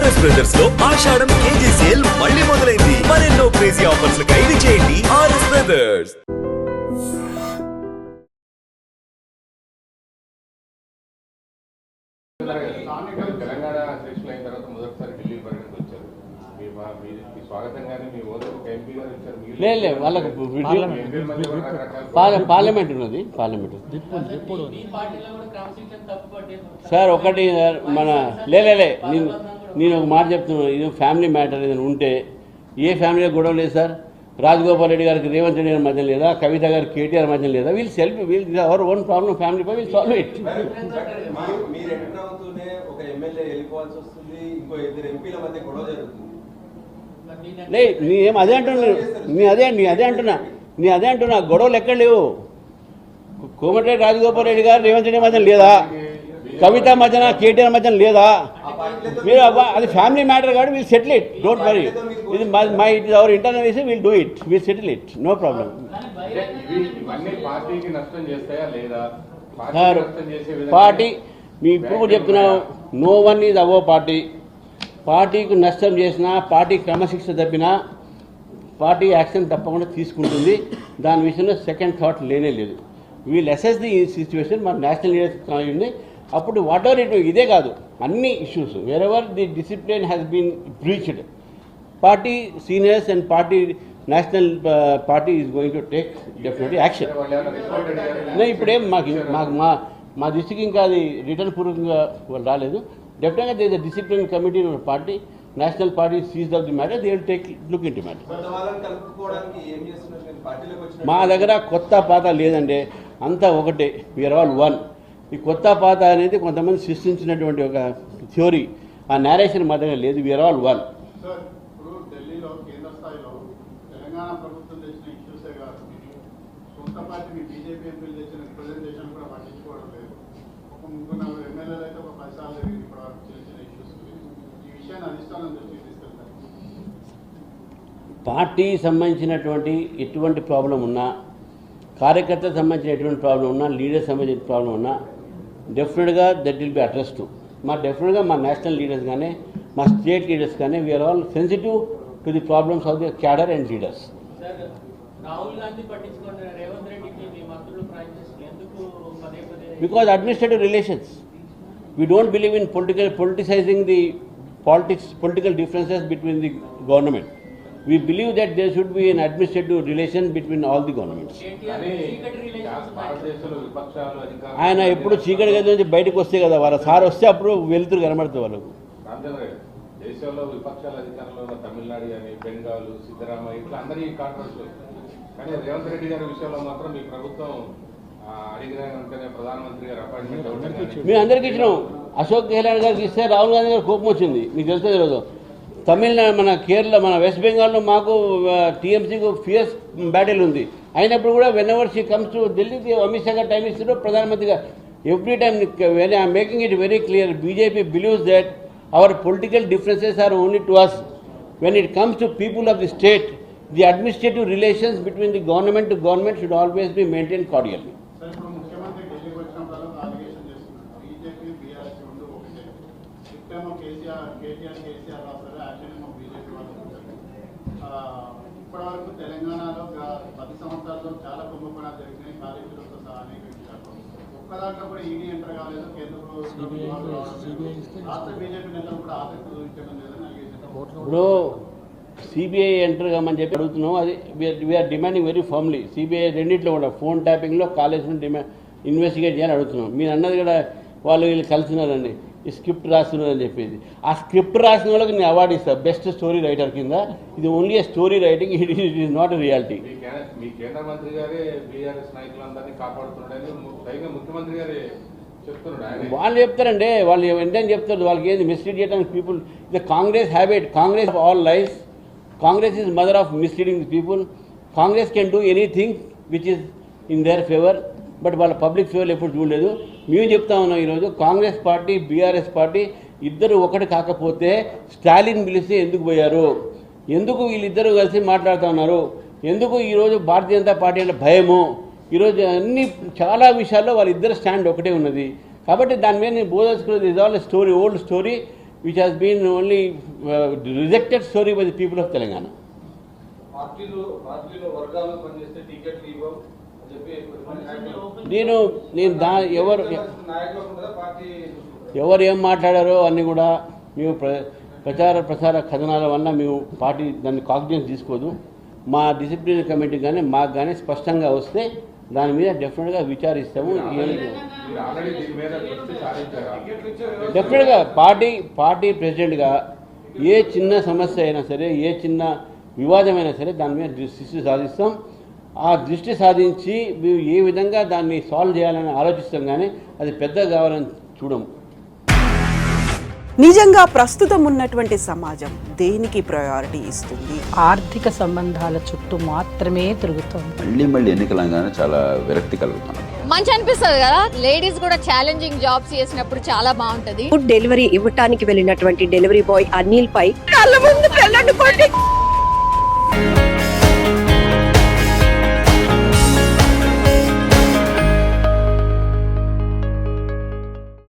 RS brothers లో ఆషాఢం KG sale మళ్ళీ మొదలైంది. మరెన్నో క్రేజీ ఆఫర్స్ ఖైదు చేయండి ఆర్ఎస్ బ్రదర్స్. తెలంగాణ అధ్యక్షులు అయిన తర్వాత మొదటిసారి ఢిల్లీ పర్యటనకు వచ్చారు. మీ స్వాగతంగానే మీ ఓటు ఒక ఎంపీ గారు ఇచ్చారు. లేదు వాళ్ళకు పార్లమెంట్ ఉన్నది. పార్లమెంట్ సార్ ఒకటి మన లేలే నేను ఒక మాట చెప్తున్నాను. ఇది ఫ్యామిలీ మ్యాటర్ ఏదైనా ఉంటే ఏ ఫ్యామిలీలో గొడవ లేదు సార్. రాజగోపాల్ రెడ్డి గారికి రేవంత్ రెడ్డి గారి మధ్య లేదా, కవిత గారి కేటీఆర్ మధ్య లేదా, we'll our own problem family పై వీల్ సాల్వ్ ఇట్. లే నేనేం అదే అంటున్నాను. నీ అదే అంటున్నా గొడవలు ఎక్కడ లేవు. కోమటిరెడ్డి రాజగోపాల్ రెడ్డి గారు రేవంత్ రెడ్డి మధ్యన లేదా, కవిత మధ్యన కేటీఆర్ మధ్యన లేదా, మీరు అది ఫ్యామిలీ మ్యాటర్ కాబట్టి we'll settle it. Don't worry. ఇది my it is our internal issue. Will do it. Will settle it. No problem. Party మీ ఇప్పుడు చెప్తున్నావు. No one is our party. పార్టీకి నష్టం చేసినా, పార్టీ క్రమశిక్షణ తప్పినా పార్టీ యాక్షన్ తప్పకుండా తీసుకుంటుంది. దాని విషయంలో సెకండ్ థాట్ లేనే లేదు. We'll assess the situation. మన నేషనల్ లీడర్స్ ఉంది. అప్పుడు వాట్ ఎవర్ ఇట్ ఇదే కాదు అన్ని issues wherever the discipline has been breached, party seniors and party national party is going to take definitely action. ఇప్పుడేం మాకు మా దృష్టికి ఇంకా అది రిటర్న్ పూర్వకంగా వాళ్ళు రాలేదు. డెఫినెట్గా they the discipline committee party national party seize of the matter. They will take look into matter. మా దగ్గర కొత్త పాత లేదండి, అంతా ఒకటే. We are all one. ఈ కొత్త పాత అనేది కొంతమంది సృష్టించినటువంటి ఒక థియోరీ. ఆ నేరేషన్ మా దగ్గర లేదు. We are all one. ఇప్పుడు ఢిల్లీలో కేంద్ర స్థాయిలో తెలంగాణ ప్రభుత్వం తెచ్చిన ఇష్యూసే కాదు, సొంత పార్టీ బీజేపీ ఎంపీలు తెచ్చిన రిప్రజెంటేషన్ కూడా పట్టించుకోవడం లేదు. ఒక 3-4 ఎమ్మెల్యేలు అయితే ఒక 10 సార్లు ఇప్పుడు చిన్న ఇష్యూస్. ఈ విషయాన్ని అధిష్టానం దృష్టికి తీసుకెళ్తారు. పార్టీకి సంబంధించినటువంటి ఎటువంటి ప్రాబ్లం ఉన్నా, కార్యకర్తలకు సంబంధించిన ఎటువంటి ప్రాబ్లం ఉన్నా, లీడర్స్ సంబంధించిన ప్రాబ్లం ఉన్నా డెఫినెట్గా that will be address to. డెఫినెట్గా మా నేషనల్ లీడర్స్ కానీ మా స్టేట్ లీడర్స్ కానీ we are all sensitive to the problems of the cadre and leaders. Because administrative relations. We don't believe in politicizing the political differences between the government. We believe that there should be an administrative relation between all the governments. ఆయన ఎప్పుడు చీకటి గది నుంచి బయటకు వస్తే కదా వాళ్ళ sir వస్తే అప్పుడు వెళ్తురు కనబడుతుంది వాళ్ళకు. దేశంలో విపక్షాల అధికారంలో ఉన్న తమిళనాడు కానీ, బెంగాల్, సిద్ధరామయ్య ఇట్లా అందరి కాంట్రవర్సీ. కానీ రేవంత్ రెడ్డి గారి విషయంలో మాత్రం మీ ప్రభుత్వం అడిగిన వెంటనే ప్రధానమంత్రి గారు అపాయింట్మెంట్ మేము అందరికీ ఇచ్చినాం. అశోక్ గెహ్లాట్ గారికి ఇస్తే రాహుల్ గాంధీ గారు కోపం వచ్చింది. మీకు తెలుసో తెలియదు. తమిళనాడు, మన కేరళ, మన వెస్ట్ బెంగాల్లో మాకు టీఎంసీకి ఫియర్స్ బ్యాటిల్ ఉంది. అయినప్పుడు కూడా when ever she comes to ఢిల్లీకి అమిత్ షా గారు టైం ఇస్తారు ప్రధానమంత్రిగా. Every time when I'm making it very clear, BJP believes that our political differences are only to us. When it comes to people of the state, the administrative relations between the government to government should always be maintained cordially. Sir, ఇప్పుడు ముఖ్యమంత్రి ఢిల్లీకి వచ్చినప్పుడు allegation చేస్తున్నారు BJP BRS రెండు ఒకటే. ఇప్పుడేమో కేటీఆర్ రాస్తారు, action ఏమో బీజేపీ వాళ్ళు. ఇప్పటివరకు తెలంగాణలో 10 సంవత్సరాల్లో చాలా కుంభకోణాలు జరిగినాయి, కాలేజీలతో సహా అనేక విషయాలు. ఒక్కదాంట్లో కూడా ఈడీ ఎంటర్ కాలేదు, కేంద్ర రాష్ట్ర బీజేపీ నేతలు కూడా ఆసక్తి చూపించడం లేదని అలిగేషన్. ఇప్పుడు సిబిఐ ఎంటర్ కామని చెప్పి అడుగుతున్నాం. అది we are demanding very firmly. CBI రెండింటిలో కూడా ఫోన్ ట్యాపింగ్లో కాలేజ్ని ఇన్వెస్టిగేట్ చేయాలని అడుగుతున్నాం. మీరు అన్నది కూడా వాళ్ళు వీళ్ళు కలిసినారండి, ఈ స్క్రిప్ట్ రాస్తున్నారని చెప్పేది. ఆ స్క్రిప్ట్ రాసిన వాళ్ళకి నేను అవార్డు ఇస్తాను బెస్ట్ స్టోరీ రైటర్ కింద. ఇది only a story writing, it is not a reality. మీ కేంద్ర మంత్రి గారే బీఆర్ఎస్ నాయకులందరినీ కాపాడుతున్నాడని స్వయంగా ముఖ్యమంత్రి గారే చెప్తున్నాడు. వాళ్ళు చెప్తారండి, వాళ్ళు ఏంటని చెప్తారు. వాళ్ళకి ఏంది మిస్లీడ్ చేయడానికి people. The Congress habit, Congress of all life. Congress is mother of misleading the people. Congress can do anything which is in there favour, but వాళ్ళ పబ్లిక్ ఫేవర్ ఎప్పుడు చూడలేదు. మేము చెప్తా ఉన్నాం ఈరోజు కాంగ్రెస్ పార్టీ బీఆర్ఎస్ పార్టీ ఇద్దరు ఒకటి కాకపోతే స్టాలిన్ పిలిస్తే ఎందుకు పోయారు, ఎందుకు వీళ్ళిద్దరూ కలిసి మాట్లాడుతూ ఉన్నారు, ఎందుకు ఈరోజు భారతీయ జనతా పార్టీ అంటే భయము. ఈరోజు అన్ని చాలా విషయాల్లో వాళ్ళిద్దరు స్టాండ్ ఒకటే ఉన్నది. కాబట్టి దాని మీద నేను బోధించుకున్నది is all story, old story. which has been only rejected story by the people of Telangana. పార్టీలో వర్గాలు పనిచేస్తే టికెట్లు ఇవ్వం అని చెప్పి నేను ఎవరు నాయకులకు ఉంటుందా పార్టీ ఎవరు ఏం మాట్లాడారో అన్నీ కూడా మేము ప్రచార కథనాల వల్ల మేము పార్టీ దాన్ని కాగ్నిజెన్స్ తీసుకోదు. మా డిసిప్లినరీ కమిటీ కానీ మాకు కానీ స్పష్టంగా వస్తే దాని మీద డెఫినెట్గా విచారిస్తాము. మీరు ఆల్రెడీ దీని మీద దృష్టి సారించారా? డెఫినెట్గా పార్టీ ప్రెసిడెంట్గా ఏ చిన్న సమస్య అయినా సరే, ఏ చిన్న వివాదమైనా సరే దాని మీద దృష్టి సాధిస్తాం. ఆ దృష్టి సాధించి మేము ఏ విధంగా దాన్ని సాల్వ్ చేయాలని ఆలోచిస్తాం, కానీ అది పెద్దగా కావాలని చూడము. నిజంగా ప్రస్తుతం ఉన్నటువంటి సమాజం దేనికి ప్రయారిటీ ఇస్తుంది? ఆర్థిక సంబంధాల చుట్టూ మాత్రమే తిరుగుతోంది. మళ్ళీ ఎన్నికలంగానే చాలా విరక్తి కలుగుతున్నాం. మంచి అనిపిస్తుంది కదా, లేడీస్ కూడా ఛాలెంజింగ్ జాబ్స్ చేసినప్పుడు చాలా బాగుంటది. ఫుడ్ డెలివరీ ఇవ్వటానికి వెళ్ళినటువంటి డెలివరీ బాయ్ అనిల్ పై కళ్ళ ముందు